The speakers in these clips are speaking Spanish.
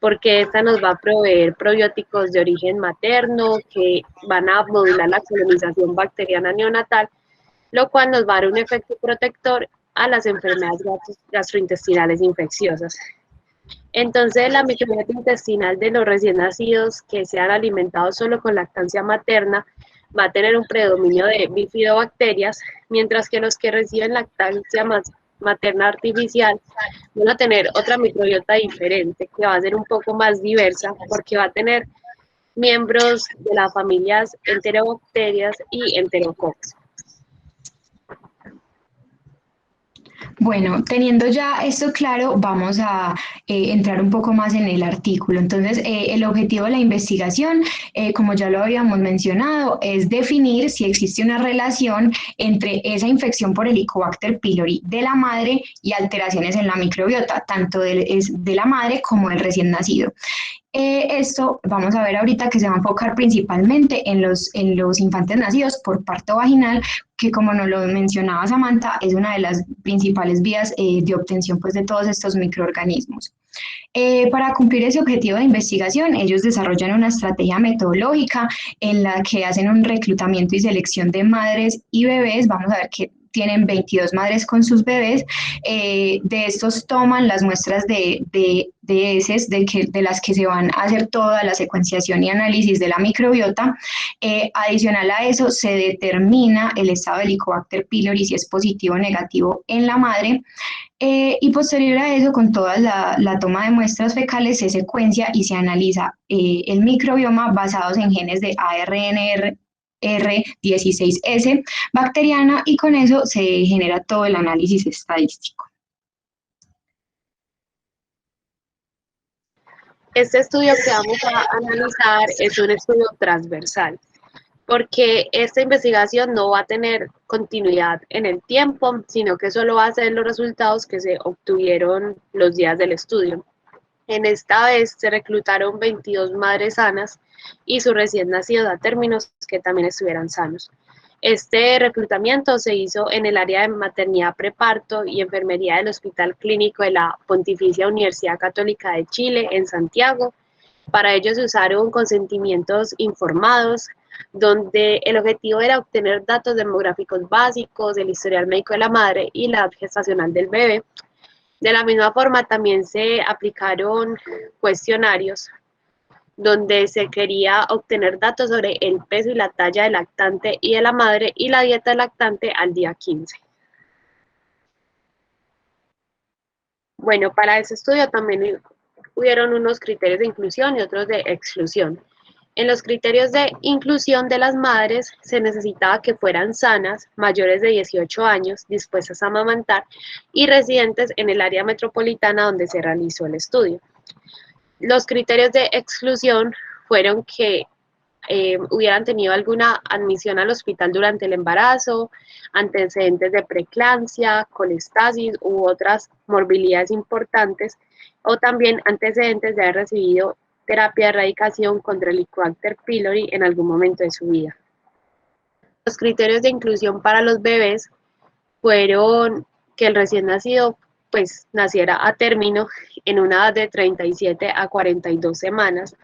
porque esta nos va a proveer probióticos de origen materno que van a modular la colonización bacteriana neonatal, lo cual nos va a dar un efecto protector a las enfermedades gastrointestinales infecciosas. Entonces, la microbiota intestinal de los recién nacidos que sean alimentados solo con lactancia materna va a tener un predominio de bifidobacterias, mientras que los que reciben lactancia materna artificial van a tener otra microbiota diferente, que va a ser un poco más diversa, porque va a tener miembros de las familias enterobacterias y enterococcus. Bueno, teniendo ya esto claro, vamos a entrar un poco más en el artículo. Entonces, el objetivo de la investigación, como ya lo habíamos mencionado, es definir si existe una relación entre esa infección por Helicobacter pylori de la madre y alteraciones en la microbiota, tanto de la madre como del recién nacido. Esto vamos a ver ahorita que se va a enfocar principalmente en los infantes nacidos por parto vaginal, que como nos lo mencionaba Samantha, es una de las principales vías de obtención pues, de todos estos microorganismos. Para cumplir ese objetivo de investigación, ellos desarrollan una estrategia metodológica en la que hacen un reclutamiento y selección de madres y bebés. Vamos a ver que tienen 22 madres con sus bebés. De estos toman las muestras de heces de las que se van a hacer toda la secuenciación y análisis de la microbiota. Adicional a eso, se determina el estado de Helicobacter pylori, si es positivo o negativo en la madre. Y posterior a eso, con toda la toma de muestras fecales, se secuencia y se analiza el microbioma basados en genes de ARNR16S bacteriana, y con eso se genera todo el análisis estadístico. Este estudio que vamos a analizar es un estudio transversal, porque esta investigación no va a tener continuidad en el tiempo, sino que solo va a ser los resultados que se obtuvieron los días del estudio. En esta vez se reclutaron 22 madres sanas y sus recién nacidos a términos que también estuvieran sanos. Este reclutamiento se hizo en el área de maternidad preparto y enfermería del Hospital Clínico de la Pontificia Universidad Católica de Chile en Santiago. Para ello se usaron consentimientos informados, donde el objetivo era obtener datos demográficos básicos, el historial médico de la madre y la edad gestacional del bebé. De la misma forma, también se aplicaron cuestionarios donde se quería obtener datos sobre el peso y la talla del lactante y de la madre y la dieta del lactante al día 15. Bueno, para ese estudio también hubieron unos criterios de inclusión y otros de exclusión. En los criterios de inclusión de las madres se necesitaba que fueran sanas, mayores de 18 años, dispuestas a amamantar y residentes en el área metropolitana donde se realizó el estudio. Los criterios de exclusión fueron que hubieran tenido alguna admisión al hospital durante el embarazo, antecedentes de preeclampsia, colestasis u otras morbilidades importantes, o también antecedentes de haber recibido terapia de erradicación contra el Helicobacter pylori en algún momento de su vida. Los criterios de inclusión para los bebés fueron que el recién nacido pues naciera a término en una edad de 37 a 42 semanas,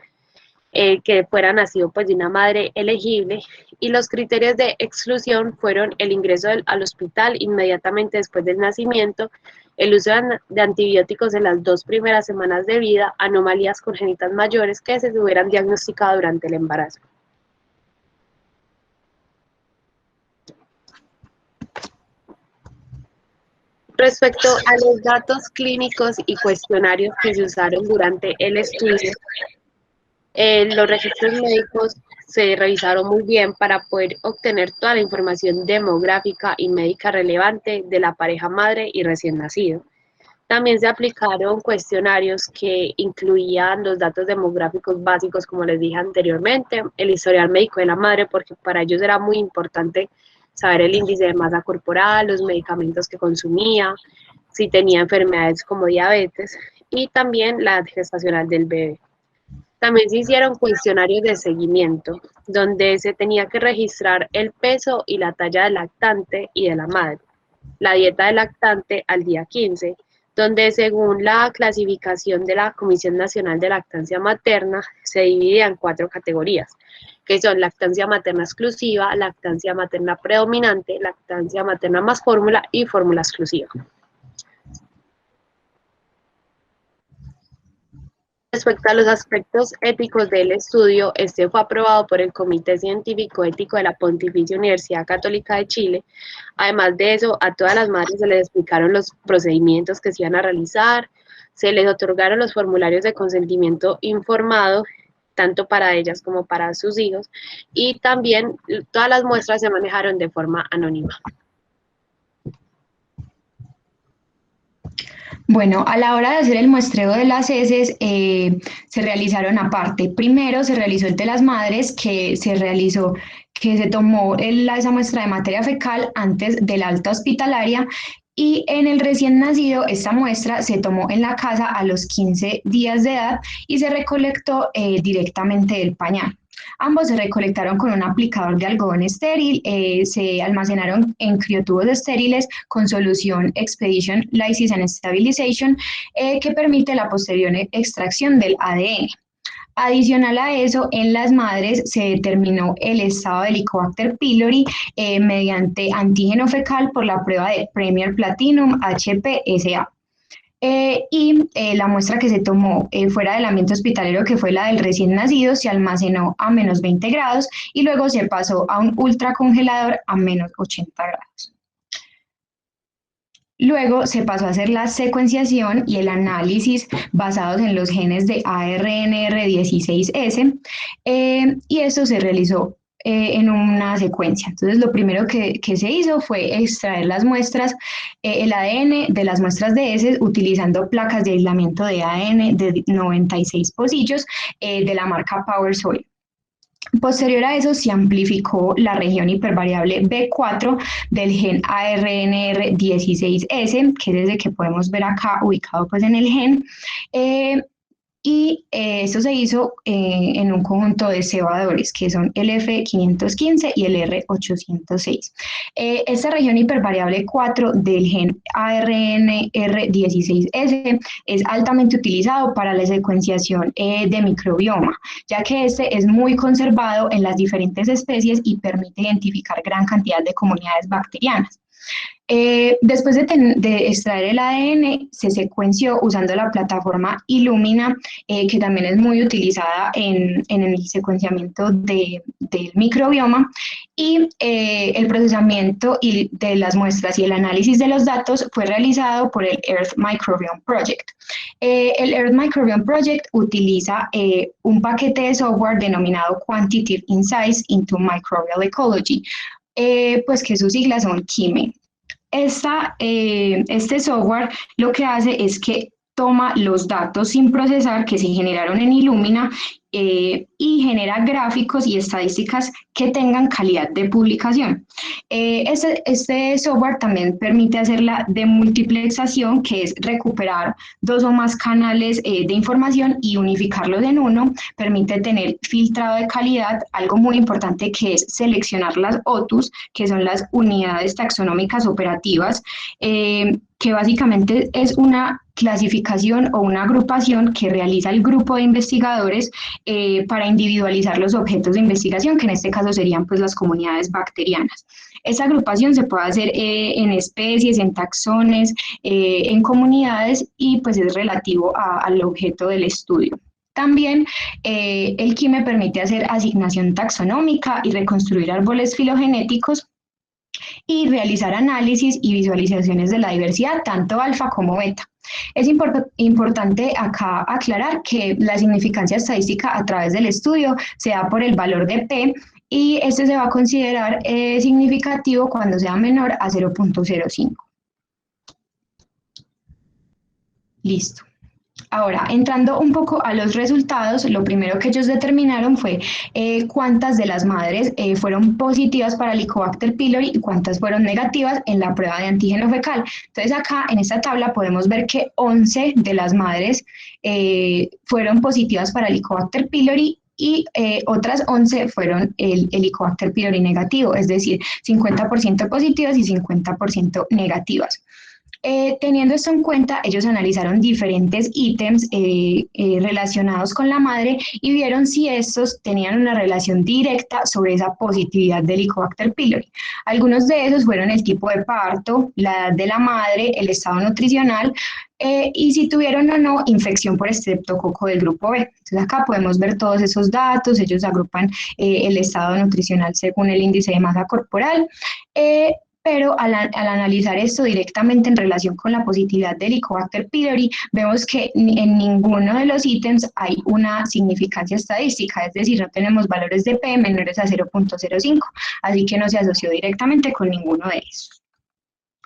que fuera nacido pues de una madre elegible, y los criterios de exclusión fueron el ingreso al hospital inmediatamente después del nacimiento, el uso de antibióticos en las 2 primeras semanas de vida, anomalías congénitas mayores que se hubieran diagnosticado durante el embarazo. Respecto a los datos clínicos y cuestionarios que se usaron durante el estudio, los registros médicos se revisaron muy bien para poder obtener toda la información demográfica y médica relevante de la pareja madre y recién nacido. También se aplicaron cuestionarios que incluían los datos demográficos básicos, como les dije anteriormente, el historial médico de la madre, porque para ellos era muy importante saber el índice de masa corporal, los medicamentos que consumía, si tenía enfermedades como diabetes, y también la edad gestacional del bebé. También se hicieron cuestionarios de seguimiento, donde se tenía que registrar el peso y la talla del lactante y de la madre, la dieta del lactante al día 15, donde según la clasificación de la Comisión Nacional de Lactancia Materna se divide en 4 categorías, que son lactancia materna exclusiva, lactancia materna predominante, lactancia materna más fórmula y fórmula exclusiva. Respecto a los aspectos éticos del estudio, este fue aprobado por el Comité Científico Ético de la Pontificia Universidad Católica de Chile. Además de eso, a todas las madres se les explicaron los procedimientos que se iban a realizar, se les otorgaron los formularios de consentimiento informado, tanto para ellas como para sus hijos, y también todas las muestras se manejaron de forma anónima. Bueno, a la hora de hacer el muestreo de las heces, se realizaron aparte. Primero se realizó el de las madres, que se tomó esa muestra de materia fecal antes del alta hospitalaria, y en el recién nacido esta muestra se tomó en la casa a los 15 días de edad y se recolectó directamente del pañal. Ambos se recolectaron con un aplicador de algodón estéril, se almacenaron en criotubos estériles con solución Expedition, Lysis and Stabilization, que permite la posterior extracción del ADN. Adicional a eso, en las madres se determinó el estado de Helicobacter pylori mediante antígeno fecal por la prueba de Premier Platinum HPSA. La muestra que se tomó fuera del ambiente hospitalero, que fue la del recién nacido, se almacenó a menos 20 grados y luego se pasó a un ultracongelador a menos 80 grados. Luego se pasó a hacer la secuenciación y el análisis basados en los genes de ARNR16S, y eso se realizó en una secuencia. Entonces, lo primero que se hizo fue extraer las muestras, el ADN de las muestras de heces utilizando placas de aislamiento de ADN de 96 pocillos de la marca PowerSoil. Posterior a eso se amplificó la región hipervariable B4 del gen ARNR16S, que es ese que podemos ver acá ubicado pues en el gen, esto se hizo en un conjunto de cebadores que son el F515 y el R806. Esta región hipervariable 4 del gen ARNR16S es altamente utilizado para la secuenciación de microbioma, ya que este es muy conservado en las diferentes especies y permite identificar gran cantidad de comunidades bacterianas. Después de extraer el ADN, se secuenció usando la plataforma Illumina, que también es muy utilizada en el secuenciamiento del microbioma, y el procesamiento de las muestras y el análisis de los datos fue realizado por el Earth Microbiome Project. El Earth Microbiome Project utiliza un paquete de software denominado Quantitative Insights into Microbial Ecology, pues que sus siglas son QIME. Este software lo que hace es que toma los datos sin procesar que se generaron en Illumina y genera gráficos y estadísticas que tengan calidad de publicación. Este software también permite hacer la demultiplexación, que es recuperar 2 o más canales de información y unificarlos en uno. Permite tener filtrado de calidad, algo muy importante que es seleccionar las OTUs, que son las unidades taxonómicas operativas, que básicamente es una clasificación o una agrupación que realiza el grupo de investigadores para individualizar los objetos de investigación, que en este caso serían pues las comunidades bacterianas. Esa agrupación se puede hacer en especies, en taxones, en comunidades, y pues es relativo al objeto del estudio. También el QIME permite hacer asignación taxonómica y reconstruir árboles filogenéticos y realizar análisis y visualizaciones de la diversidad, tanto alfa como beta. Es importante acá aclarar que la significancia estadística a través del estudio se da por el valor de P, y este se va a considerar significativo cuando sea menor a 0.05. Listo. Ahora, entrando un poco a los resultados, lo primero que ellos determinaron fue cuántas de las madres fueron positivas para Helicobacter pylori y cuántas fueron negativas en la prueba de antígeno fecal. Entonces acá en esta tabla podemos ver que 11 de las madres fueron positivas para Helicobacter pylori y otras 11 fueron el Helicobacter pylori negativo, es decir, 50% positivas y 50% negativas. Teniendo esto en cuenta, ellos analizaron diferentes ítems relacionados con la madre y vieron si estos tenían una relación directa sobre esa positividad del Helicobacter pylori. Algunos de esos fueron el tipo de parto, la edad de la madre, el estado nutricional y si tuvieron o no infección por estreptococo del grupo B. Entonces acá podemos ver todos esos datos, ellos agrupan el estado nutricional según el índice de masa corporal. Pero al analizar esto directamente en relación con la positividad del Helicobacter pylori, vemos que en ninguno de los ítems hay una significancia estadística, es decir, no tenemos valores de P menores a 0.05, así que no se asoció directamente con ninguno de esos.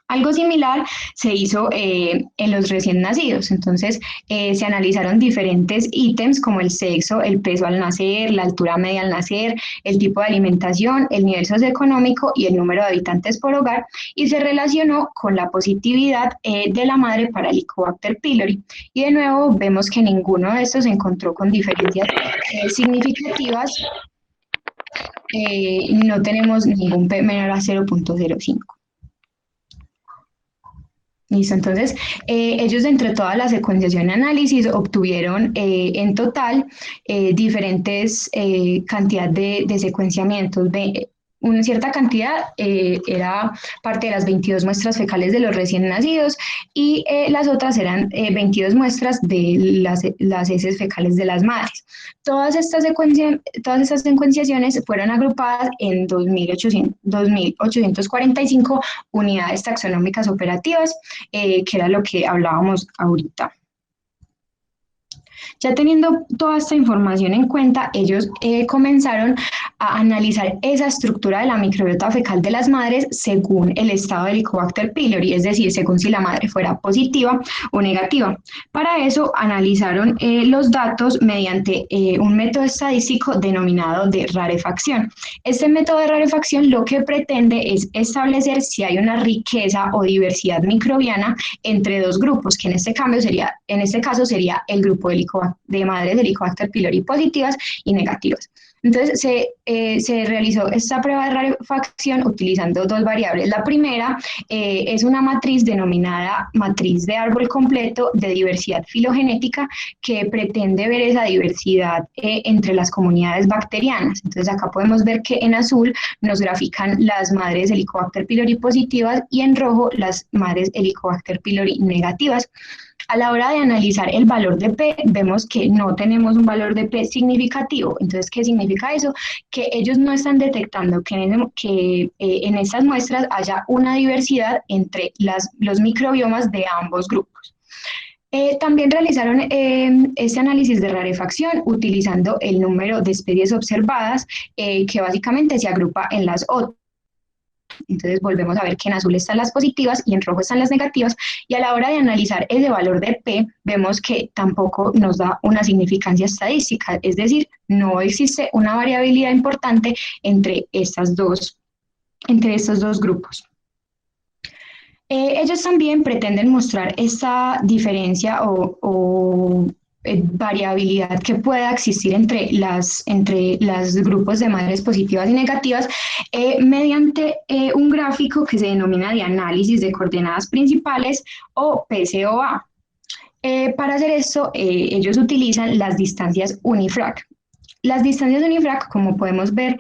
Algo similar se hizo en los recién nacidos, entonces se analizaron diferentes ítems como el sexo, el peso al nacer, la altura media al nacer, el tipo de alimentación, el nivel socioeconómico y el número de habitantes por hogar y se relacionó con la positividad de la madre para el Helicobacter pylori. Y de nuevo vemos que ninguno de estos se encontró con diferencias significativas, no tenemos ningún P menor a 0.05. Listo, entonces ellos entre toda la secuenciación y análisis obtuvieron en total diferentes cantidades de secuenciamientos. Una cierta cantidad era parte de las 22 muestras fecales de los recién nacidos y las otras eran 22 muestras de las heces fecales de las madres. Todas estas secuenciaciones fueron agrupadas en 2.845 unidades taxonómicas operativas, que era lo que hablábamos ahorita. Ya teniendo toda esta información en cuenta, ellos comenzaron a analizar esa estructura de la microbiota fecal de las madres según el estado del Helicobacter pylori, es decir, según si la madre fuera positiva o negativa. Para eso analizaron los datos mediante un método estadístico denominado de rarefacción. Este método de rarefacción lo que pretende es establecer si hay una riqueza o diversidad microbiana entre dos grupos, que en este caso sería el grupo de madres de Helicobacter pylori positivas y negativas. Entonces se realizó esta prueba de rarefacción utilizando dos variables. La primera es una matriz denominada matriz de árbol completo de diversidad filogenética que pretende ver esa diversidad entre las comunidades bacterianas. Entonces acá podemos ver que en azul nos grafican las madres Helicobacter pylori positivas y en rojo las madres Helicobacter pylori negativas. A la hora de analizar el valor de P, vemos que no tenemos un valor de P significativo. Entonces, ¿qué significa eso? Que ellos no están detectando que en estas muestras haya una diversidad entre los microbiomas de ambos grupos. También realizaron este análisis de rarefacción utilizando el número de especies observadas, que básicamente se agrupa en las otras. Entonces volvemos a ver que en azul están las positivas y en rojo están las negativas y a la hora de analizar ese valor de P vemos que tampoco nos da una significancia estadística, es decir, no existe una variabilidad importante entre estos dos grupos. Ellos también pretenden mostrar esta diferencia o variabilidad que pueda existir entre los grupos de madres positivas y negativas mediante un gráfico que se denomina de análisis de coordenadas principales o PCOA. Para hacer esto, ellos utilizan las distancias UniFrac. Las distancias UniFrac, como podemos ver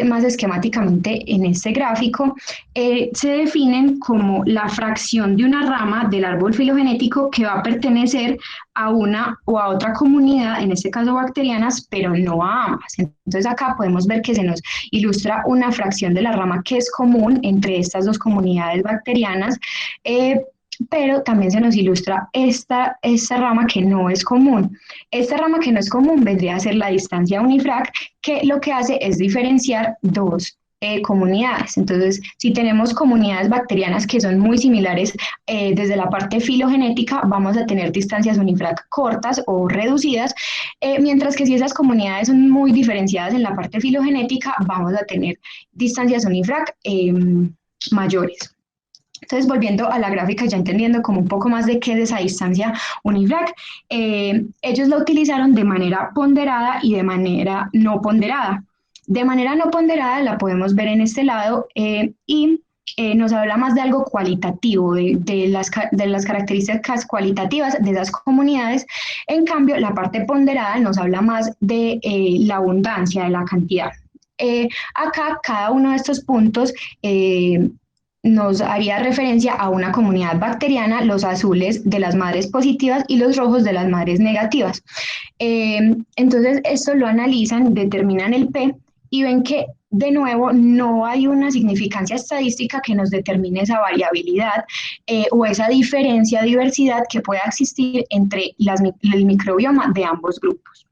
más esquemáticamente en este gráfico, se definen como la fracción de una rama del árbol filogenético que va a pertenecer a una o a otra comunidad, en este caso bacterianas, pero no a ambas. Entonces acá podemos ver que se nos ilustra una fracción de la rama que es común entre estas dos comunidades bacterianas, pero también se nos ilustra esta rama que no es común. Esta rama que no es común vendría a ser la distancia UniFrac, que lo que hace es diferenciar dos comunidades. Entonces, si tenemos comunidades bacterianas que son muy similares desde la parte filogenética, vamos a tener distancias UniFrac cortas o reducidas, mientras que si esas comunidades son muy diferenciadas en la parte filogenética, vamos a tener distancias UniFrac mayores. Entonces, volviendo a la gráfica, ya entendiendo como un poco más de qué es esa distancia UniFrac, ellos la utilizaron de manera ponderada y de manera no ponderada. De manera no ponderada la podemos ver en este lado y nos habla más de algo cualitativo, de las características cualitativas de esas comunidades. En cambio, la parte ponderada nos habla más de la abundancia, de la cantidad. Acá, cada uno de estos puntos nos haría referencia a una comunidad bacteriana, los azules de las madres positivas y los rojos de las madres negativas. Entonces, esto lo analizan, determinan el P y ven que, de nuevo, no hay una significancia estadística que nos determine esa variabilidad o esa diferencia, diversidad que pueda existir entre el microbioma de ambos grupos.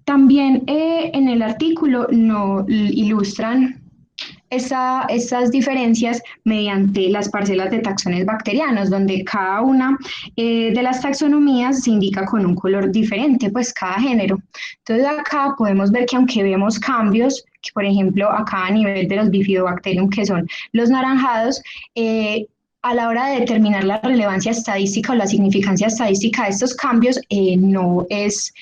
También en el artículo nos ilustran estas diferencias mediante las parcelas de taxones bacterianos, donde cada una de las taxonomías se indica con un color diferente, pues cada género. Entonces acá podemos ver que aunque vemos cambios, que por ejemplo acá a nivel de los Bifidobacterium, que son los naranjados, a la hora de determinar la relevancia estadística o la significancia estadística de estos cambios no es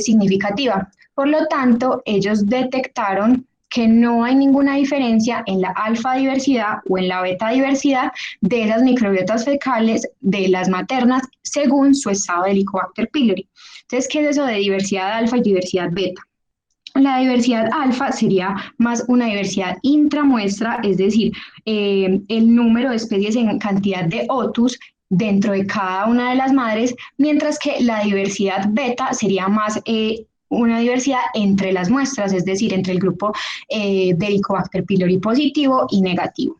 significativa. Por lo tanto, ellos detectaron que no hay ninguna diferencia en la alfa diversidad o en la beta diversidad de esas microbiotas fecales de las maternas según su estado de Helicobacter pylori. Entonces, ¿qué es eso de diversidad alfa y diversidad beta? La diversidad alfa sería más una diversidad intramuestra, es decir, el número de especies en cantidad de otus dentro de cada una de las madres, mientras que la diversidad beta sería más una diversidad entre las muestras, es decir, entre el grupo de Helicobacter pylori positivo y negativo.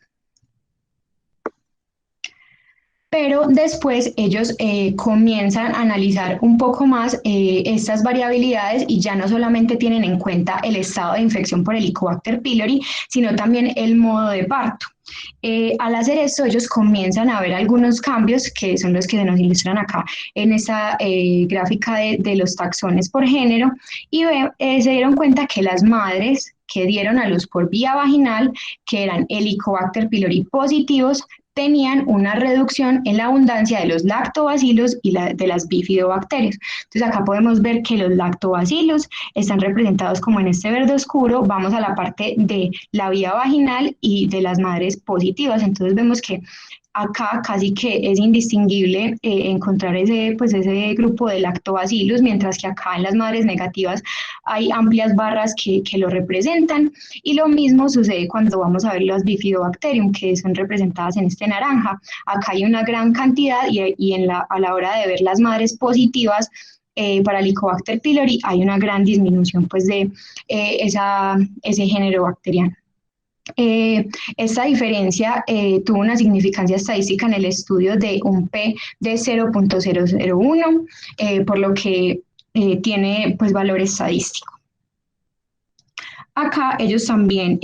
Pero después ellos comienzan a analizar un poco más estas variabilidades y ya no solamente tienen en cuenta el estado de infección por Helicobacter pylori, sino también el modo de parto. Al hacer esto, ellos comienzan a ver algunos cambios que son los que se nos ilustran acá en esta gráfica de los taxones por género y se dieron cuenta que las madres que dieron a luz por vía vaginal, que eran Helicobacter pylori positivos, tenían una reducción en la abundancia de los lactobacilos y de las bifidobacterias. Entonces acá podemos ver que los lactobacilos están representados como en este verde oscuro. Vamos a la parte de la vía vaginal y de las madres positivas. Entonces vemos que acá casi que es indistinguible encontrar ese grupo de lactobacillus, mientras que acá en las madres negativas hay amplias barras que lo representan, y lo mismo sucede cuando vamos a ver las bifidobacterium, que son representadas en este naranja. Acá hay una gran cantidad y a la hora de ver las madres positivas, para Helicobacter pylori hay una gran disminución pues de ese género bacteriano. Esta diferencia tuvo una significancia estadística en el estudio de un P de 0.001, por lo que tiene pues valor estadístico. Acá ellos también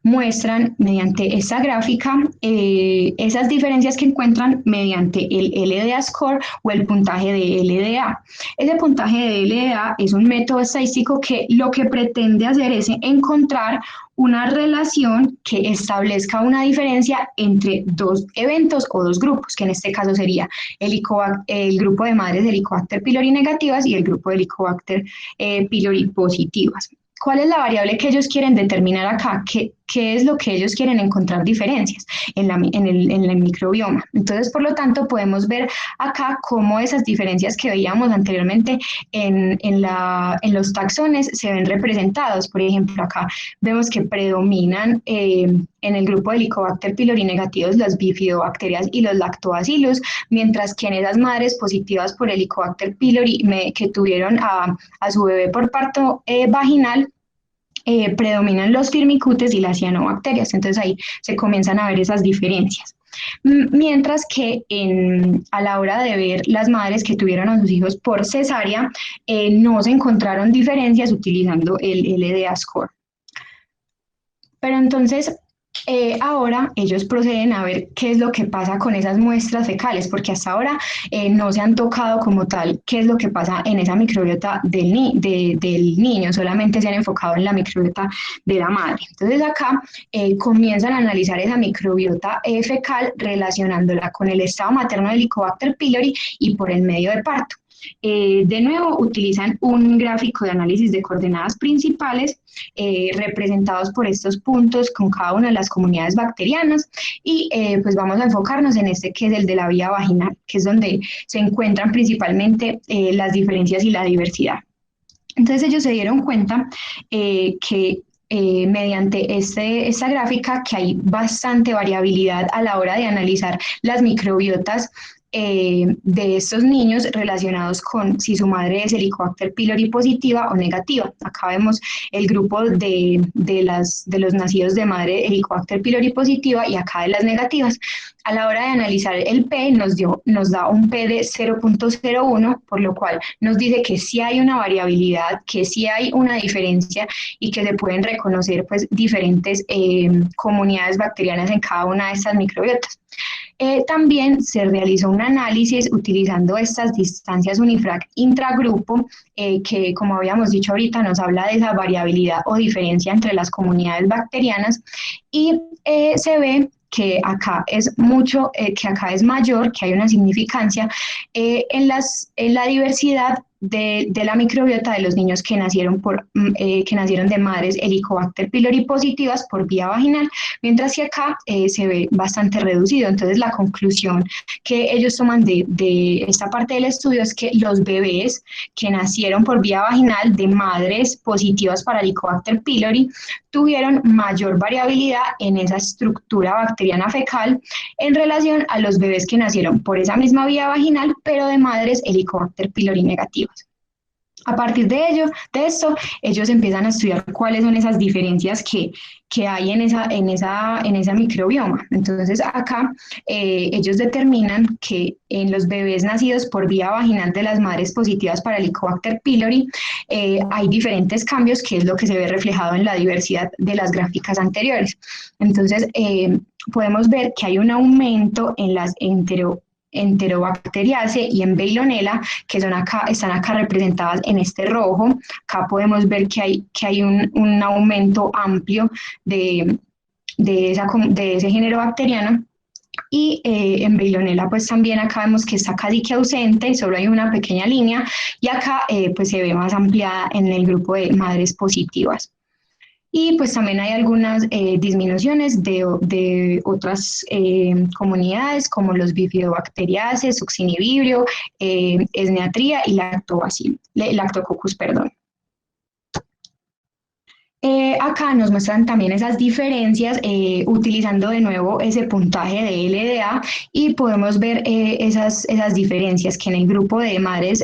muestran mediante esta gráfica esas diferencias que encuentran mediante el LDA score o el puntaje de LDA. Ese puntaje de LDA es un método estadístico que lo que pretende hacer es encontrar una relación que establezca una diferencia entre dos eventos o dos grupos, que en este caso sería el grupo de madres de Helicobacter pylori negativas y el grupo de Helicobacter pylori positivas. ¿Cuál es la variable que ellos quieren determinar acá? ¿Qué es lo que ellos quieren encontrar diferencias en el microbioma? Entonces, por lo tanto, podemos ver acá cómo esas diferencias que veíamos anteriormente en los taxones se ven representados. Por ejemplo, acá vemos que predominan en el grupo de Helicobacter pylori negativos las bifidobacterias y los lactobacillus, mientras que en esas madres positivas por Helicobacter pylori que tuvieron a su bebé por parto vaginal, predominan los firmicutes y las cianobacterias. Entonces ahí se comienzan a ver esas diferencias. Mientras que a la hora de ver las madres que tuvieron a sus hijos por cesárea, no se encontraron diferencias utilizando el LDA score. Pero entonces, ahora ellos proceden a ver qué es lo que pasa con esas muestras fecales, porque hasta ahora no se han tocado como tal qué es lo que pasa en esa microbiota del niño, solamente se han enfocado en la microbiota de la madre. Entonces acá comienzan a analizar esa microbiota fecal relacionándola con el estado materno de Helicobacter pylori y por el medio de parto. De nuevo, utilizan un gráfico de análisis de coordenadas principales representados por estos puntos con cada una de las comunidades bacterianas y pues vamos a enfocarnos en este que es el de la vía vaginal, que es donde se encuentran principalmente las diferencias y la diversidad. Entonces ellos se dieron cuenta que mediante esta gráfica que hay bastante variabilidad a la hora de analizar las microbiotas de estos niños relacionados con si su madre es Helicobacter pylori positiva o negativa. Acá vemos el grupo de los nacidos de madre Helicobacter pylori positiva y acá de las negativas. A la hora de analizar el P nos da un P de 0.01, por lo cual nos dice que sí hay una variabilidad, que sí hay una diferencia y que se pueden reconocer pues diferentes comunidades bacterianas en cada una de estas microbiotas. También se realizó un análisis utilizando estas distancias unifrac intragrupo, que como habíamos dicho ahorita nos habla de esa variabilidad o diferencia entre las comunidades bacterianas y se ve que acá es que acá es mayor, que hay una significancia en la diversidad de la microbiota de los niños que nacieron de madres Helicobacter pylori positivas por vía vaginal, mientras que acá se ve bastante reducido. Entonces la conclusión que ellos toman de esta parte del estudio es que los bebés que nacieron por vía vaginal de madres positivas para Helicobacter pylori tuvieron mayor variabilidad en esa estructura bacteriana fecal en relación a los bebés que nacieron por esa misma vía vaginal, pero de madres Helicobacter pylori negativas. A partir de esto, ellos empiezan a estudiar cuáles son esas diferencias que hay en esa microbioma. Entonces, acá ellos determinan que en los bebés nacidos por vía vaginal de las madres positivas para Helicobacter pylori hay diferentes cambios, que es lo que se ve reflejado en la diversidad de las gráficas anteriores. Entonces, podemos ver que hay un aumento en las Enterobacteriaceae y en Veillonella, que están acá representadas en este rojo. Acá podemos ver que hay un aumento amplio de ese género bacteriano. Y en Veillonella pues también acá vemos que está casi que ausente, solo hay una pequeña línea, y acá pues se ve más ampliada en el grupo de madres positivas. Y pues también hay algunas disminuciones de otras comunidades como los bifidobacteriaceae, succinibibrio, esneatria y lactococcus, perdón. Acá nos muestran también esas diferencias utilizando de nuevo ese puntaje de LDA y podemos ver esas diferencias que en el grupo de madres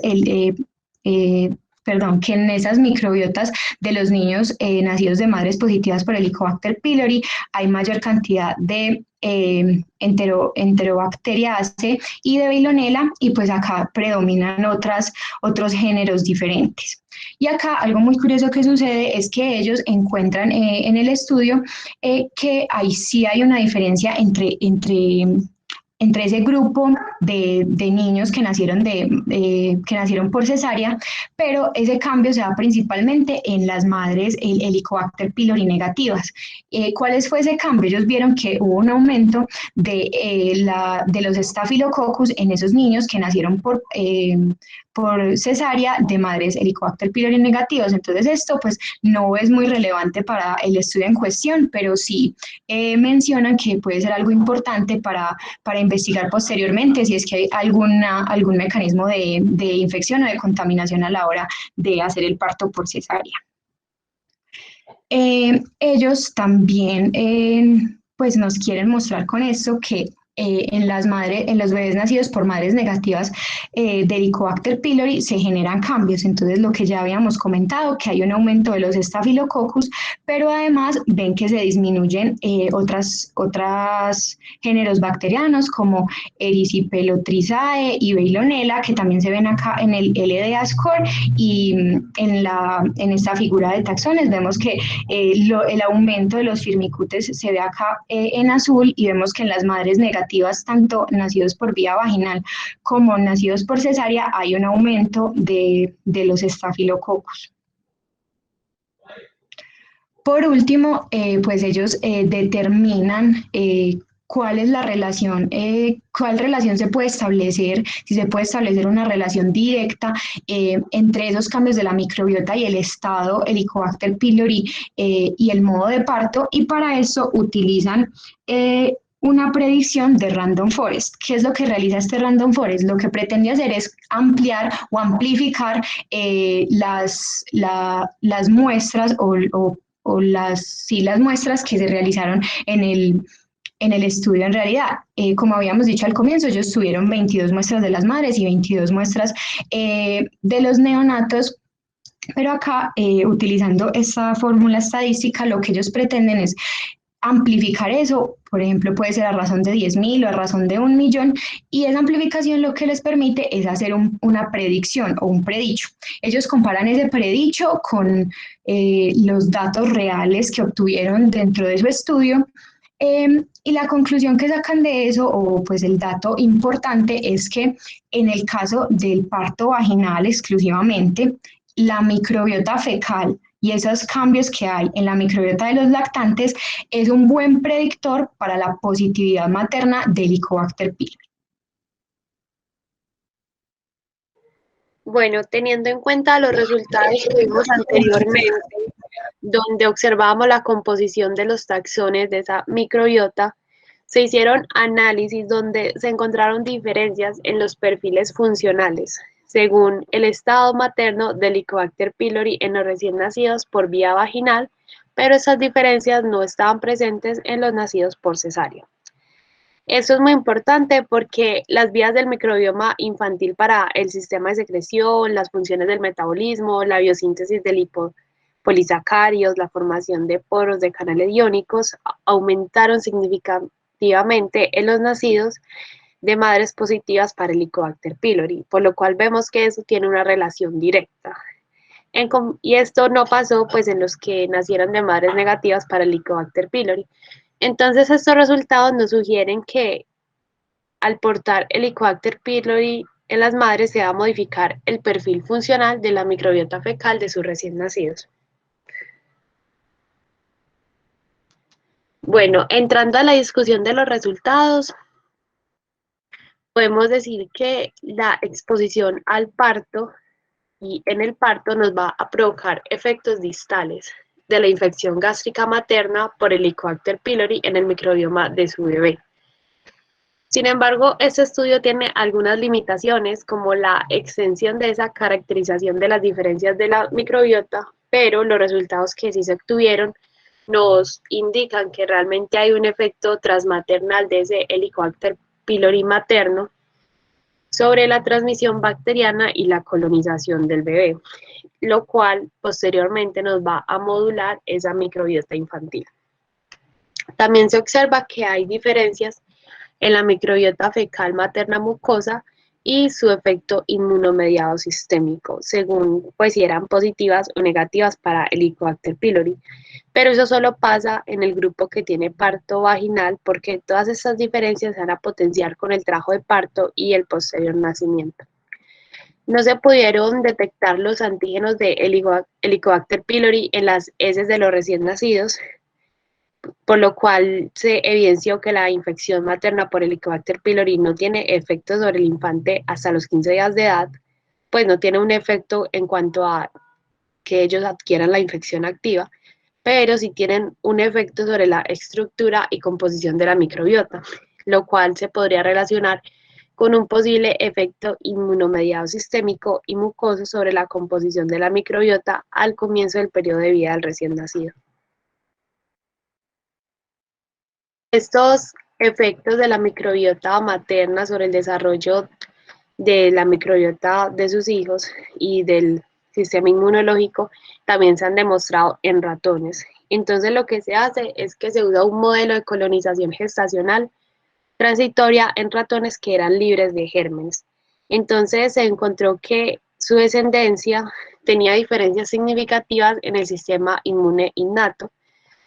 que en esas microbiotas de los niños nacidos de madres positivas por Helicobacter pylori hay mayor cantidad de Enterobacteriaceae y de Veillonella, y pues acá predominan otros géneros diferentes. Y acá algo muy curioso que sucede es que ellos encuentran en el estudio que sí hay una diferencia entre ese grupo de niños que nacieron por cesárea, pero ese cambio se da principalmente en las madres Helicobacter pylori negativas. ¿Cuál fue ese cambio? Ellos vieron que hubo un aumento de los Staphylococcus en esos niños que nacieron por cesárea de madres Helicobacter pylori negativas. Entonces esto pues no es muy relevante para el estudio en cuestión, pero sí mencionan que puede ser algo importante para investigar posteriormente si es que hay algún mecanismo de infección o de contaminación a la hora de hacer el parto por cesárea. Ellos también pues nos quieren mostrar con esto que en los bebés nacidos por madres negativas de Helicobacter pylori se generan cambios. Entonces, lo que ya habíamos comentado, que hay un aumento de los Staphylococcus, pero además ven que se disminuyen otras géneros bacterianos como Erysipelotrisae y Veillonella, que también se ven acá en el LDA score, y en esta figura de taxones vemos que el aumento de los firmicutes se ve acá en azul, y vemos que en las madres negativas, tanto nacidos por vía vaginal como nacidos por cesárea, hay un aumento de los Staphylococcus. Por último, pues ellos determinan cuál es la relación, cuál relación se puede establecer, si se puede establecer una relación directa entre esos cambios de la microbiota y el estado Helicobacter pylori y el modo de parto, y para eso utilizan una predicción de Random Forest. ¿Qué es lo que realiza este Random Forest? Lo que pretende hacer es ampliar o amplificar las muestras las muestras que se realizaron en el estudio en realidad. Como habíamos dicho al comienzo, ellos tuvieron 22 muestras de las madres y 22 muestras de los neonatos, pero acá, utilizando esta fórmula estadística, lo que ellos pretenden es amplificar eso. Por ejemplo, puede ser a razón de 10.000 o a razón de 1.000.000, y esa amplificación lo que les permite es hacer una predicción o un predicho. Ellos comparan ese predicho con los datos reales que obtuvieron dentro de su estudio, y la conclusión que sacan de eso, o pues el dato importante, es que en el caso del parto vaginal exclusivamente, la microbiota fecal y esos cambios que hay en la microbiota de los lactantes es un buen predictor para la positividad materna de Helicobacter pylori. Bueno, teniendo en cuenta los resultados que vimos anteriormente, donde observamos la composición de los taxones de esa microbiota, se hicieron análisis donde se encontraron diferencias en los perfiles funcionales, según el estado materno del Helicobacter pylori en los recién nacidos por vía vaginal, pero esas diferencias no estaban presentes en los nacidos por cesárea. Eso es muy importante porque las vías del microbioma infantil para el sistema de secreción, las funciones del metabolismo, la biosíntesis de lipopolisacáridos, la formación de poros de canales iónicos aumentaron significativamente en los nacidos de madres positivas para el Helicobacter pylori, por lo cual vemos que eso tiene una relación directa. Y esto no pasó pues en los que nacieron de madres negativas para el Helicobacter pylori. Entonces estos resultados nos sugieren que al portar el Helicobacter pylori en las madres se va a modificar el perfil funcional de la microbiota fecal de sus recién nacidos. Bueno, entrando a la discusión de los resultados, podemos decir que la exposición al parto y en el parto nos va a provocar efectos distales de la infección gástrica materna por el Helicobacter pylori en el microbioma de su bebé. Sin embargo, este estudio tiene algunas limitaciones, como la extensión de esa caracterización de las diferencias de la microbiota, pero los resultados que sí se obtuvieron nos indican que realmente hay un efecto transmaternal de ese Helicobacter pylori materno sobre la transmisión bacteriana y la colonización del bebé, lo cual posteriormente nos va a modular esa microbiota infantil. También se observa que hay diferencias en la microbiota fecal materna mucosa y su efecto inmunomediado sistémico, según pues si eran positivas o negativas para el Helicobacter pylori. Pero eso solo pasa en el grupo que tiene parto vaginal, porque todas estas diferencias se van a potenciar con el trabajo de parto y el posterior nacimiento. No se pudieron detectar los antígenos de Helicobacter pylori en las heces de los recién nacidos, por lo cual se evidenció que la infección materna por Helicobacter pylori no tiene efecto sobre el infante hasta los 15 días de edad, pues no tiene un efecto en cuanto a que ellos adquieran la infección activa, pero sí tienen un efecto sobre la estructura y composición de la microbiota, lo cual se podría relacionar con un posible efecto inmunomediado sistémico y mucoso sobre la composición de la microbiota al comienzo del periodo de vida del recién nacido. Estos efectos de la microbiota materna sobre el desarrollo de la microbiota de sus hijos y del sistema inmunológico también se han demostrado en ratones. Entonces lo que se hace es que se usa un modelo de colonización gestacional transitoria en ratones que eran libres de gérmenes. Entonces se encontró que su descendencia tenía diferencias significativas en el sistema inmune innato,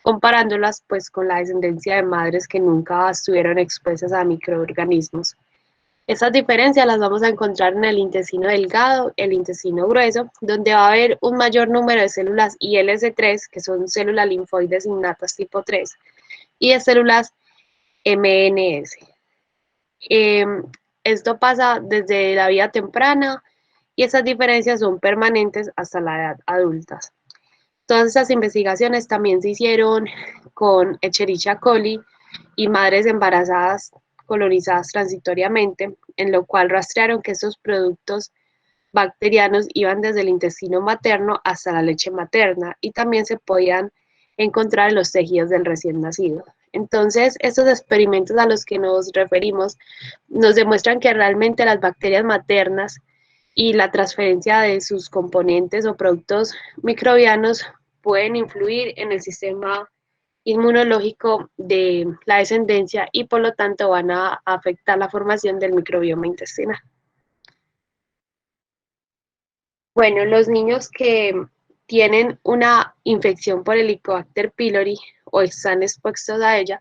comparándolas pues con la descendencia de madres que nunca estuvieron expuestas a microorganismos. Estas diferencias las vamos a encontrar en el intestino delgado, el intestino grueso, donde va a haber un mayor número de células ILS3, que son células linfoides innatas tipo 3, y de células MNS. Esto pasa desde la vida temprana y esas diferencias son permanentes hasta la edad adulta. Todas estas investigaciones también se hicieron con Escherichia coli y madres embarazadas colonizadas transitoriamente, en lo cual rastrearon que estos productos bacterianos iban desde el intestino materno hasta la leche materna y también se podían encontrar en los tejidos del recién nacido. Entonces, estos experimentos a los que nos referimos nos demuestran que realmente las bacterias maternas y la transferencia de sus componentes o productos microbianos pueden influir en el sistema inmunológico de la descendencia y por lo tanto van a afectar la formación del microbioma intestinal. Bueno, los niños que tienen una infección por Helicobacter pylori o están expuestos a ella,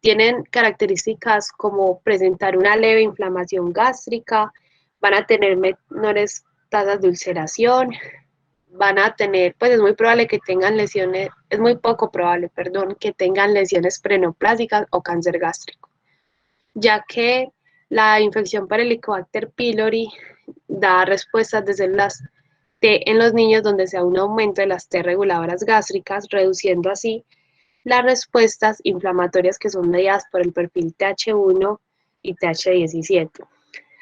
tienen características como presentar una leve inflamación gástrica, van a tener menores tasas de ulceración, van a tener, pues es muy probable que tengan lesiones, es muy poco probable, perdón, que tengan lesiones preneoplásicas o cáncer gástrico, ya que la infección por Helicobacter pylori da respuestas de células T en los niños donde se da un aumento de las T reguladoras gástricas, reduciendo así las respuestas inflamatorias que son mediadas por el perfil TH1 y TH17,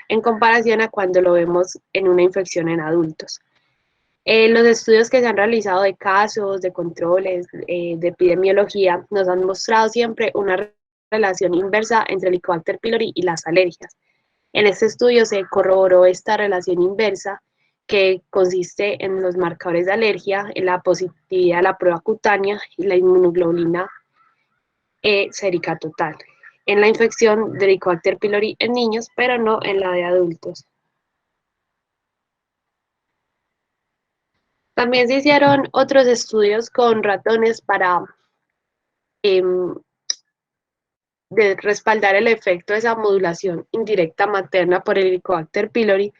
en comparación a cuando lo vemos en una infección en adultos. Los estudios que se han realizado de casos, de controles, de epidemiología, nos han mostrado siempre una relación inversa entre el Helicobacter pylori y las alergias. En este estudio se corroboró esta relación inversa que consiste en los marcadores de alergia, en la positividad de la prueba cutánea y la inmunoglobulina sérica total, en la infección de Helicobacter pylori en niños, pero no en la de adultos. También se hicieron otros estudios con ratones para eh, respaldar el efecto de esa modulación indirecta materna por el Helicobacter pylori,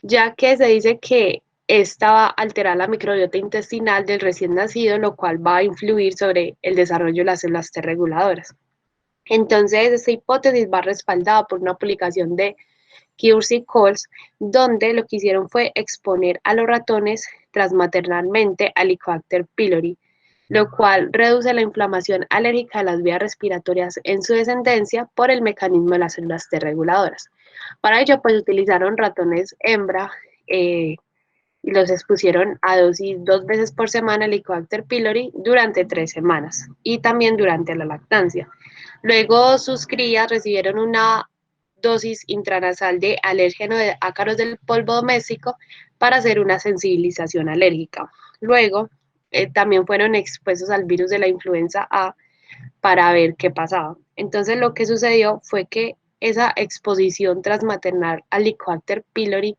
ya que se dice que esta va a alterar la microbiota intestinal del recién nacido, lo cual va a influir sobre el desarrollo de las células T reguladoras. Entonces, esta hipótesis va respaldada por una publicación de Kiersey Coles, donde lo que hicieron fue exponer a los ratones transmaternalmente al Helicobacter pylori, lo cual reduce la inflamación alérgica de las vías respiratorias en su descendencia por el mecanismo de las células T reguladoras. Para ello, pues utilizaron ratones hembra y los expusieron a dosis 2 veces por semana Helicobacter pylori durante 3 semanas y también durante la lactancia. Luego sus crías recibieron una dosis intranasal de alérgeno de ácaros del polvo doméstico para hacer una sensibilización alérgica. Luego también fueron expuestos al virus de la influenza A para ver qué pasaba. Entonces lo que sucedió fue que esa exposición transmaternal al Helicobacter pylori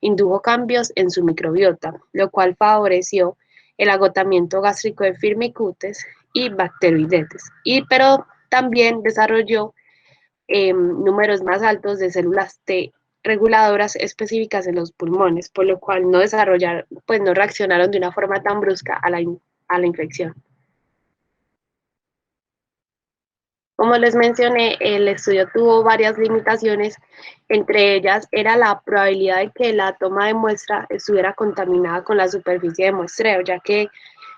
indujo cambios en su microbiota, lo cual favoreció el agotamiento gástrico de firmicutes y bacteroidetes, pero también desarrolló números más altos de células T reguladoras específicas en los pulmones, por lo cual no reaccionaron de una forma tan brusca a la infección. Como les mencioné, el estudio tuvo varias limitaciones, entre ellas era la probabilidad de que la toma de muestra estuviera contaminada con la superficie de muestreo, ya que,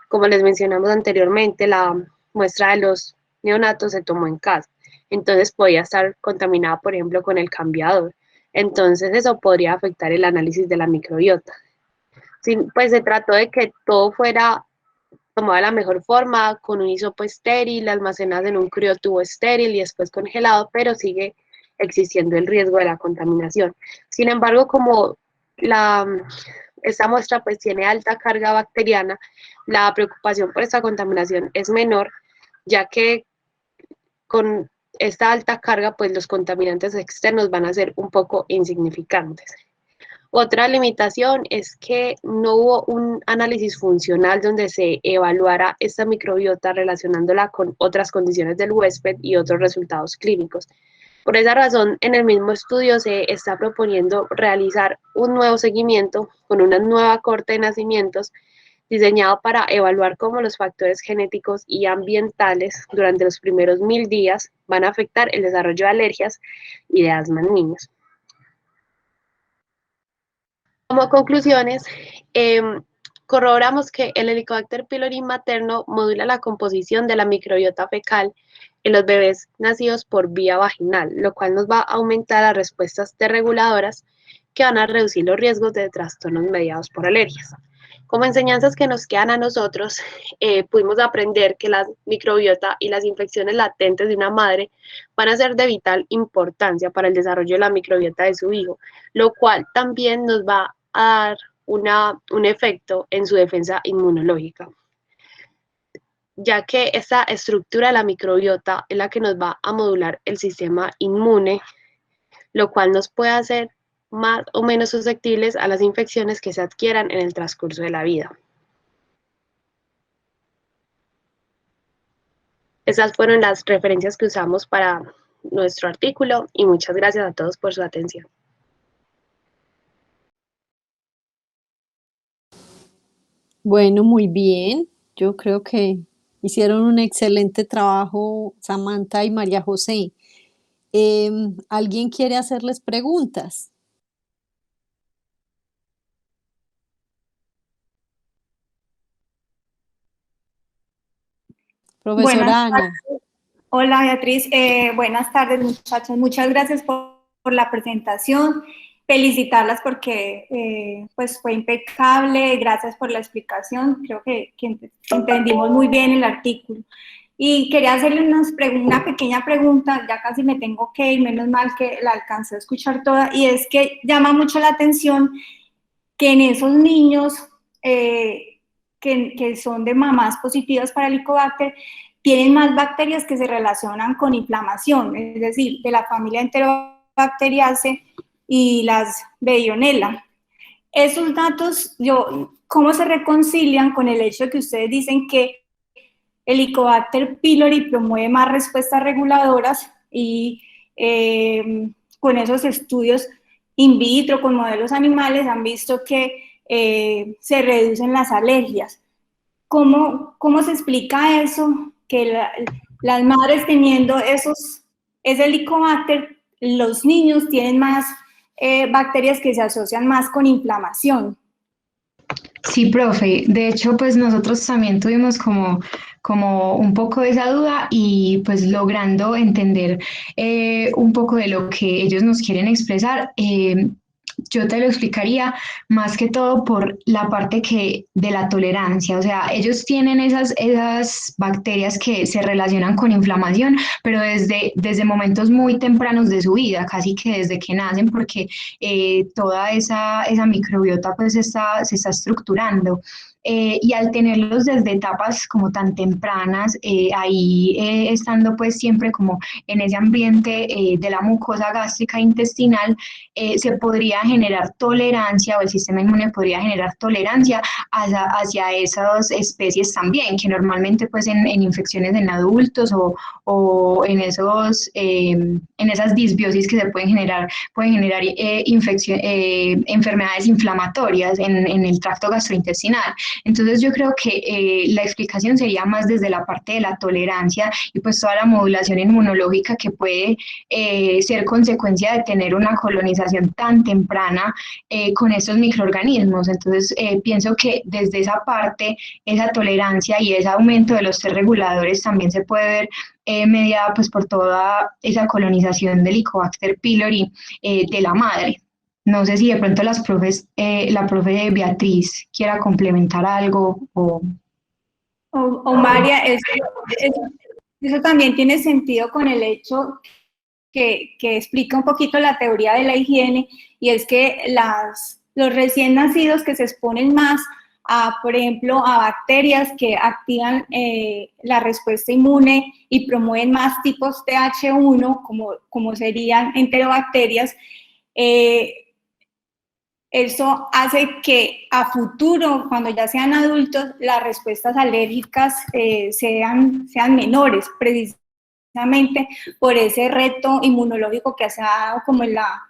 como les mencionamos anteriormente, la muestra de los neonatos se tomó en casa, entonces podía estar contaminada, por ejemplo, con el cambiador. Entonces eso podría afectar el análisis de la microbiota. Sí, pues se trató de que todo fuera tomado de la mejor forma, con un hisopo estéril, almacenado en un criotubo estéril y después congelado, pero sigue existiendo el riesgo de la contaminación. Sin embargo, como la, esta muestra pues tiene alta carga bacteriana, la preocupación por esta contaminación es menor, ya que con esta alta carga pues los contaminantes externos van a ser un poco insignificantes. Otra limitación es que no hubo un análisis funcional donde se evaluara esta microbiota relacionándola con otras condiciones del huésped y otros resultados clínicos. Por esa razón, en el mismo estudio se está proponiendo realizar un nuevo seguimiento con una nueva corte de nacimientos diseñado para evaluar cómo los factores genéticos y ambientales durante los primeros 1000 días van a afectar el desarrollo de alergias y de asma en niños. Como conclusiones, corroboramos que el Helicobacter pylori materno modula la composición de la microbiota fecal en los bebés nacidos por vía vaginal, lo cual nos va a aumentar las respuestas reguladoras que van a reducir los riesgos de trastornos mediados por alergias. Como enseñanzas que nos quedan a nosotros, pudimos aprender que la microbiota y las infecciones latentes de una madre van a ser de vital importancia para el desarrollo de la microbiota de su hijo, lo cual también nos va a dar un efecto en su defensa inmunológica, ya que esta estructura de la microbiota es la que nos va a modular el sistema inmune, lo cual nos puede hacer más o menos susceptibles a las infecciones que se adquieran en el transcurso de la vida. Esas fueron las referencias que usamos para nuestro artículo y muchas gracias a todos por su atención. Bueno, muy bien. Yo creo que hicieron un excelente trabajo Samantha y María José. ¿Alguien quiere hacerles preguntas? Buenas Profesora Ana. tardes. Hola Beatriz, buenas tardes muchachos, muchas gracias por la presentación, felicitarlas porque pues fue impecable, gracias por la explicación, creo que entendimos muy bien el artículo. Y quería hacerle una pequeña pregunta, ya casi me tengo que ir, menos mal que la alcancé a escuchar toda, y es que llama mucho la atención que en esos niños que son de mamás positivas para el Helicobacter, tienen más bacterias que se relacionan con inflamación, es decir, de la familia Enterobacteriaceae y las Veillonella. Esos datos, ¿cómo se reconcilian con el hecho de que ustedes dicen que el Helicobacter pylori promueve más respuestas reguladoras y con esos estudios in vitro con modelos animales han visto que se reducen las alergias? ¿Cómo se explica eso? Que las madres teniendo ese Helicobacter, los niños tienen más bacterias que se asocian más con inflamación. Sí, profe. De hecho, pues nosotros también tuvimos como un poco de esa duda y pues logrando entender un poco de lo que ellos nos quieren expresar. Yo te lo explicaría más que todo por la parte de la tolerancia, o sea, ellos tienen esas bacterias que se relacionan con inflamación, pero desde momentos muy tempranos de su vida, casi que desde que nacen, porque toda esa microbiota pues se está estructurando. Y al tenerlos desde etapas como tan tempranas, ahí estando pues siempre como en ese ambiente de la mucosa gástrica e intestinal, se podría generar tolerancia o el sistema inmune podría generar tolerancia hacia esas especies también, que normalmente pues en infecciones en adultos o en esas disbiosis que se pueden generar enfermedades inflamatorias en el tracto gastrointestinal. Entonces yo creo que la explicación sería más desde la parte de la tolerancia y pues toda la modulación inmunológica que puede ser consecuencia de tener una colonización tan temprana con estos microorganismos. Entonces pienso que desde esa parte, esa tolerancia y ese aumento de los T reguladores también se puede ver mediada pues por toda esa colonización del Helicobacter pylori de la madre. No sé si de pronto la profe Beatriz quiera complementar algo O María, eso también tiene sentido con el hecho que explica un poquito la teoría de la higiene, y es que los recién nacidos que se exponen más por ejemplo, a bacterias que activan la respuesta inmune y promueven más tipos TH1, como serían enterobacterias, eso hace que a futuro, cuando ya sean adultos, las respuestas alérgicas sean menores, precisamente por ese reto inmunológico que se ha dado como en la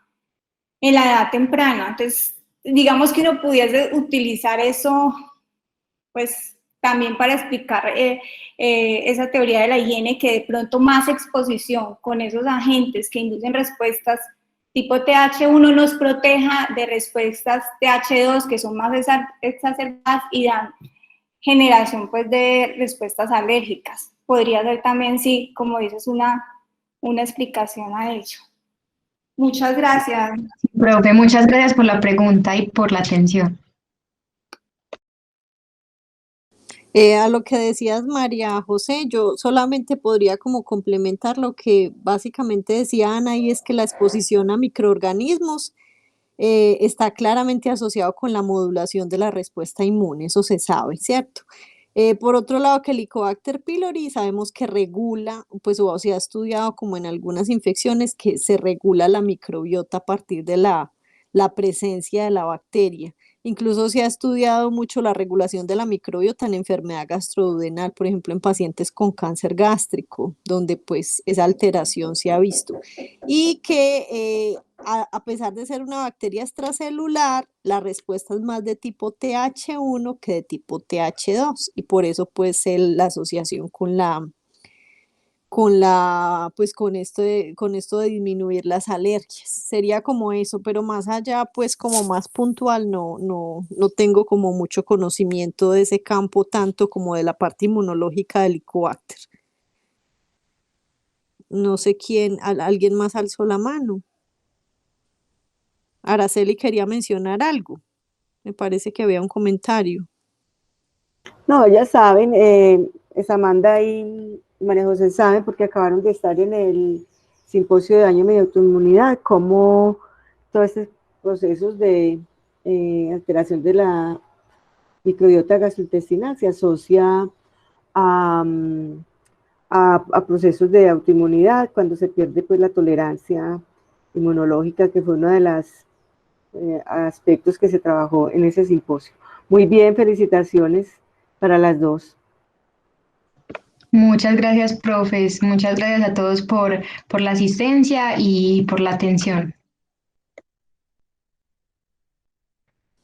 edad temprana. Entonces, digamos que uno pudiese utilizar eso pues también para explicar esa teoría de la higiene, que de pronto más exposición con esos agentes que inducen respuestas tipo TH1 nos proteja de respuestas TH2 que son más exacerbadas y dan generación pues de respuestas alérgicas. Podría ser también, sí, como dices, una explicación a ello. Muchas gracias. Profe, muchas gracias por la pregunta y por la atención. A lo que decías, María José, yo solamente podría como complementar lo que básicamente decía Ana, y es que la exposición a microorganismos está claramente asociado con la modulación de la respuesta inmune, eso se sabe, ¿cierto? Por otro lado, que el Helicobacter pylori sabemos que regula, pues o se ha estudiado como en algunas infecciones, que se regula la microbiota a partir de la presencia de la bacteria. Incluso se ha estudiado mucho la regulación de la microbiota en enfermedad gastroduodenal, por ejemplo, en pacientes con cáncer gástrico, donde pues esa alteración se ha visto. Y que a pesar de ser una bacteria extracelular, la respuesta es más de tipo TH1 que de tipo TH2, y por eso pues la asociación pues con esto de disminuir las alergias. Sería como eso, pero más allá, pues como más puntual, no tengo como mucho conocimiento de ese campo, tanto como de la parte inmunológica del Helicobacter. No sé quién, alguien más alzó la mano. Araceli quería mencionar algo. Me parece que había un comentario. No, ya saben, Samantha y María José saben porque acabaron de estar en el simposio de daño medio autoinmunidad, cómo todos estos procesos de alteración de la microbiota gastrointestinal se asocia a, a procesos de autoinmunidad cuando se pierde pues la tolerancia inmunológica, que fue uno de los aspectos que se trabajó en ese simposio. Muy bien, felicitaciones para las dos. Muchas gracias, profes. Muchas gracias a todos por la asistencia y por la atención.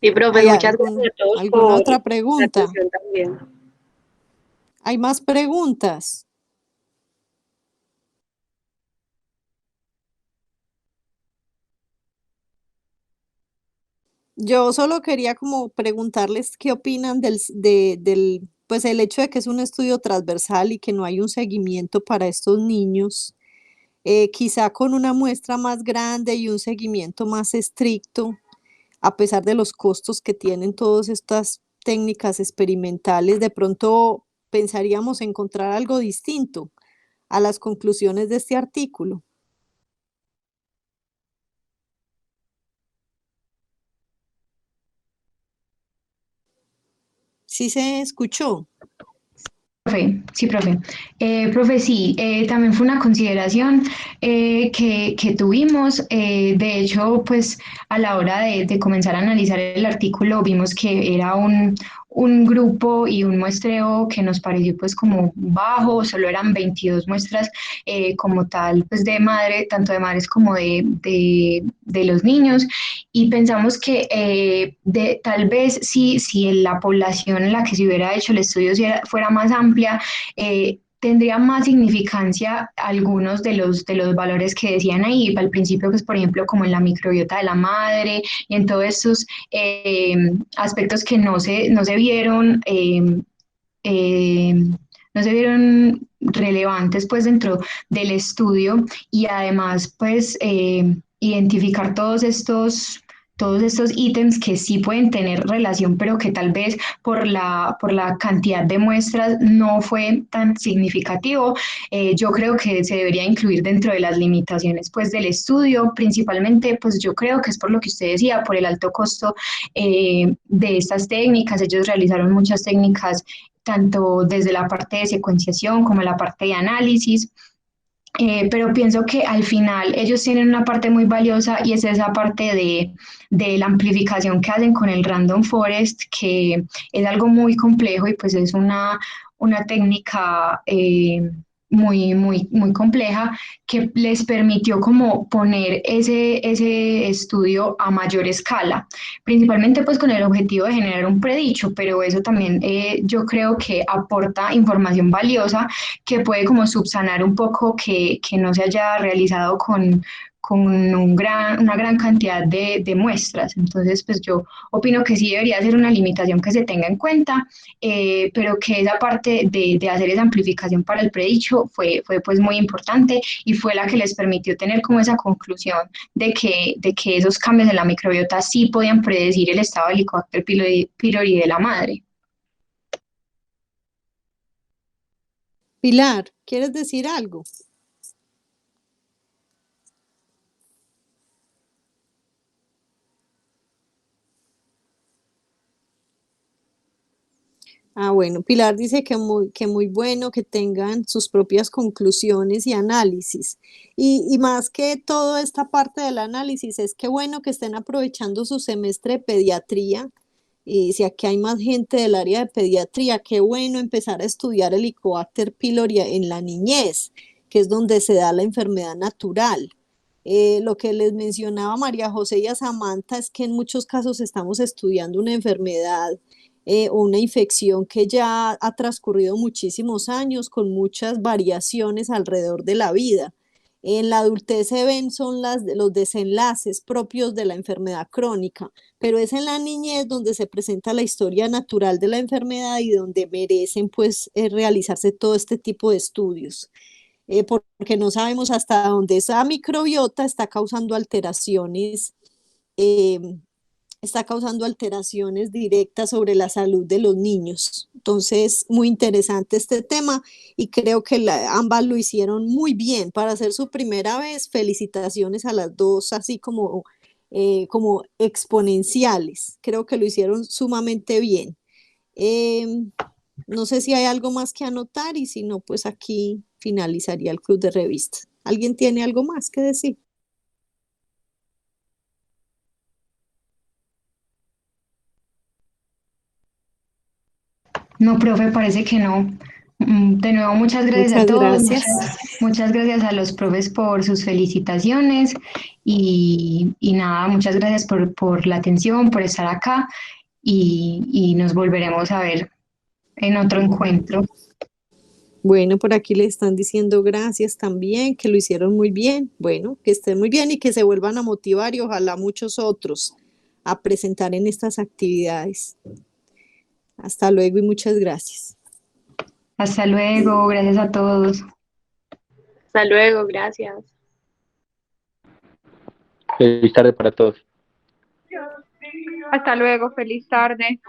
Sí, profe, ¿Hay muchas gracias a todos alguna por otra la pregunta? atención también. ¿Hay más preguntas? Yo solo quería como preguntarles qué opinan pues el hecho de que es un estudio transversal y que no hay un seguimiento para estos niños, quizá con una muestra más grande y un seguimiento más estricto, a pesar de los costos que tienen todas estas técnicas experimentales, de pronto pensaríamos encontrar algo distinto a las conclusiones de este artículo. ¿Sí se escuchó? Profe, sí, profe. Profe, sí, también fue una consideración que tuvimos. De hecho, pues a la hora de comenzar a analizar el artículo, vimos que era un grupo y un muestreo que nos pareció pues como bajo, solo eran 22 muestras como tal, pues de madre, tanto de madres como de los niños. Y pensamos que tal vez si la población en la que se hubiera hecho el estudio fuera más amplia, tendría más significancia algunos de los valores que decían ahí al principio, pues por ejemplo como en la microbiota de la madre y en todos estos aspectos que no se vieron eh, no se vieron relevantes pues dentro del estudio, y además pues identificar todos estos ítems que sí pueden tener relación, pero que tal vez por la cantidad de muestras no fue tan significativo. Yo creo que se debería incluir dentro de las limitaciones pues del estudio, principalmente pues yo creo que es por lo que usted decía, por el alto costo de estas técnicas. Ellos realizaron muchas técnicas tanto desde la parte de secuenciación como la parte de análisis. Pero pienso que al final ellos tienen una parte muy valiosa, y es esa parte de la amplificación que hacen con el Random Forest, que es algo muy complejo y pues es una técnica muy compleja que les permitió como poner ese estudio a mayor escala, principalmente pues con el objetivo de generar un predicho, pero eso también yo creo que aporta información valiosa que puede como subsanar un poco que no se haya realizado con una gran cantidad de muestras. Entonces, pues yo opino que sí debería ser una limitación que se tenga en cuenta, pero que esa parte de hacer esa amplificación para el predicho fue pues muy importante y fue la que les permitió tener como esa conclusión de que esos cambios en la microbiota sí podían predecir el estado de Helicobacter pylori de la madre. Pilar, ¿quieres decir algo? Ah, bueno, Pilar dice que muy bueno que tengan sus propias conclusiones y análisis. Y más que toda esta parte del análisis, es que bueno que estén aprovechando su semestre de pediatría. Y si aquí hay más gente del área de pediatría, qué bueno empezar a estudiar el Helicobacter pylori en la niñez, que es donde se da la enfermedad natural. Lo que les mencionaba María José y a Samantha es que en muchos casos estamos estudiando una enfermedad o una infección que ya ha transcurrido muchísimos años con muchas variaciones alrededor de la vida. En la adultez se ven son los desenlaces propios de la enfermedad crónica, pero es en la niñez donde se presenta la historia natural de la enfermedad y donde merecen pues realizarse todo este tipo de estudios, porque no sabemos hasta dónde esa microbiota eh, está causando alteraciones directas sobre la salud de los niños. Entonces, muy interesante este tema y creo que ambas lo hicieron muy bien. Para hacer su primera vez, felicitaciones a las dos, así como exponenciales. Creo que lo hicieron sumamente bien. Eh, no sé si hay algo más que anotar y si no, pues aquí finalizaría el club de revistas. ¿Alguien tiene algo más que decir? No, profe, parece que no. De nuevo, muchas gracias a Muchas todos, gracias. muchas gracias a los profes por sus felicitaciones y nada, muchas gracias por la atención, por estar acá y nos volveremos a ver en otro encuentro. Bueno, por aquí le están diciendo gracias también, que lo hicieron muy bien. Bueno, que estén muy bien y que se vuelvan a motivar y ojalá muchos otros a presentar en estas actividades. Hasta luego y muchas gracias. Hasta luego, gracias a todos. Hasta luego, gracias. Feliz tarde para todos. Hasta luego, feliz tarde.